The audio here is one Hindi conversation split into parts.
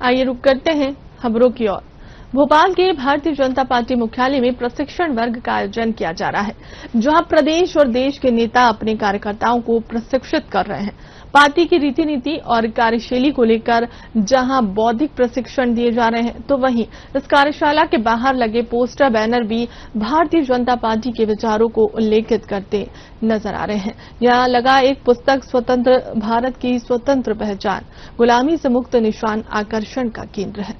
आइए रुक करते हैं खबरों की ओर। भोपाल के भारतीय जनता पार्टी मुख्यालय में प्रशिक्षण वर्ग का आयोजन किया जा रहा है, जहां प्रदेश और देश के नेता अपने कार्यकर्ताओं को प्रशिक्षित कर रहे हैं। पार्टी की रीति नीति और कार्यशैली को लेकर जहां बौद्धिक प्रशिक्षण दिए जा रहे हैं, तो वहीं इस कार्यशाला के बाहर लगे पोस्टर बैनर भी भारतीय जनता पार्टी के विचारों को उल्लेखित करते नजर आ रहे हैं। यहां लगा एक पुस्तक स्वतंत्र भारत की स्वतंत्र पहचान, गुलामी से मुक्त निशान आकर्षण का केंद्र है।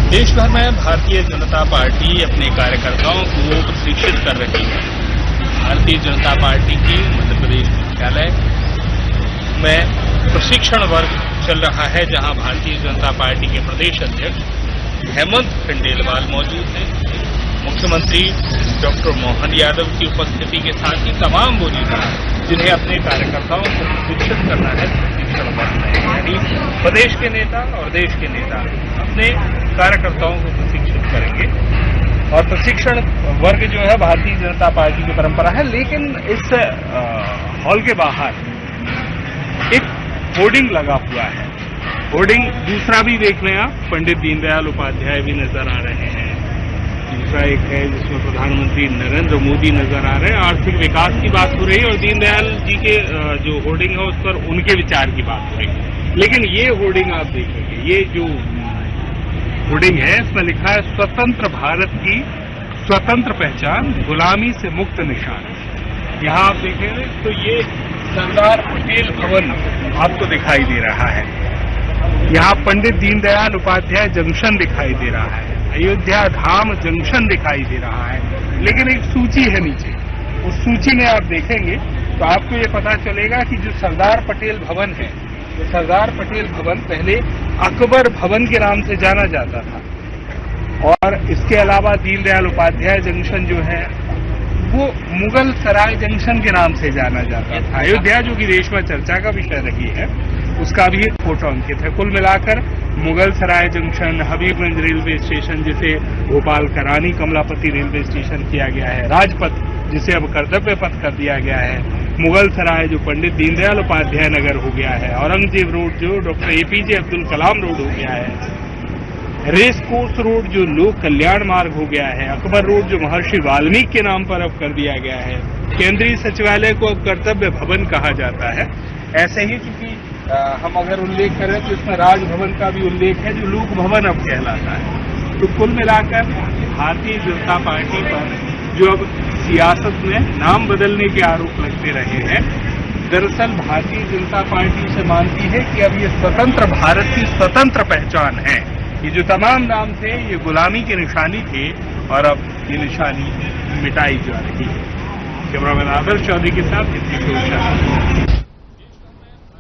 देश भर में भारतीय जनता पार्टी अपने कार्यकर्ताओं को प्रशिक्षित कर रही है। भारतीय जनता पार्टी की मध्य प्रदेश मुख्यालय में प्रशिक्षण वर्ग चल रहा है, जहां भारतीय जनता पार्टी के प्रदेश अध्यक्ष हेमंत खंडेलवाल मौजूद हैं। मुख्यमंत्री डॉक्टर मोहन यादव की उपस्थिति के साथ ही तमाम वो नेता जिन्हें अपने कार्यकर्ताओं को प्रशिक्षित करना है, प्रशिक्षण वर्ग में यानी प्रदेश के नेता और देश के नेता अपने कार्यकर्ताओं को प्रशिक्षित करेंगे। और प्रशिक्षण वर्ग जो है भारतीय जनता पार्टी की परंपरा है, लेकिन इस हॉल के बाहर एक होर्डिंग लगा हुआ है। होर्डिंग दूसरा भी देख लें आप, पंडित दीनदयाल उपाध्याय भी नजर आ रहे हैं। दूसरा एक है जिसमें प्रधानमंत्री नरेंद्र मोदी नजर आ रहे हैं। आर्थिक विकास की बात हो रही है और दीनदयाल जी के जो होर्डिंग है उस पर उनके विचार की बात हो रही है। लेकिन ये होर्डिंग आप देखेंगे, ये जो होर्डिंग है इसमें लिखा है स्वतंत्र भारत की स्वतंत्र पहचान, गुलामी से मुक्त निशान। यहाँ आप देखेंगे तो ये सरदार पटेल भवन आपको दिखाई दे रहा है। यहाँ पंडित दीनदयाल उपाध्याय जंक्शन दिखाई दे रहा है, अयोध्या धाम जंक्शन दिखाई दे रहा है। लेकिन एक सूची है नीचे, उस सूची में आप देखेंगे तो आपको ये पता चलेगा कि जो सरदार पटेल भवन है, तो सरदार पटेल भवन पहले अकबर भवन के नाम से जाना जाता था। और इसके अलावा दीनदयाल उपाध्याय जंक्शन जो है वो मुगल सराय जंक्शन के नाम से जाना जाता था। अयोध्या जो कि देश में चर्चा का विषय रही है, उसका भी एक फोटो अंकित है। कुल मिलाकर मुगल सराय जंक्शन, हबीबगंज रेलवे स्टेशन जिसे भोपाल का रानी कमलापति रेलवे स्टेशन किया गया है, राजपथ जिसे अब कर्तव्य पथ कर दिया गया है, मुगल सराय जो पंडित दीनदयाल उपाध्याय नगर हो गया है, औरंगजेब रोड जो doctor APJ Abdul Kalam road हो गया है, रेस कोर्स रोड जो लोक कल्याण मार्ग हो गया है, अकबर रोड जो महर्षि वाल्मीकि के नाम पर अब कर दिया गया है, केंद्रीय सचिवालय को अब कर्तव्य भवन कहा जाता है। ऐसे ही चूंकि हम अगर उल्लेख करें तो इसमें राजभवन का भी उल्लेख है जो लोक भवन अब कहलाता है। तो कुल मिलाकर भारतीय जनता पार्टी पर जो अब सियासत में नाम बदलने के आरोप लगते रहे हैं, दरअसल भारतीय जनता पार्टी से मानती है कि अब ये स्वतंत्र भारत की स्वतंत्र पहचान है। ये जो तमाम नाम थे ये गुलामी की निशानी थे और अब ये निशानी मिटाई जा रही है। कैमरामैन आदर्श चौधरी के साथ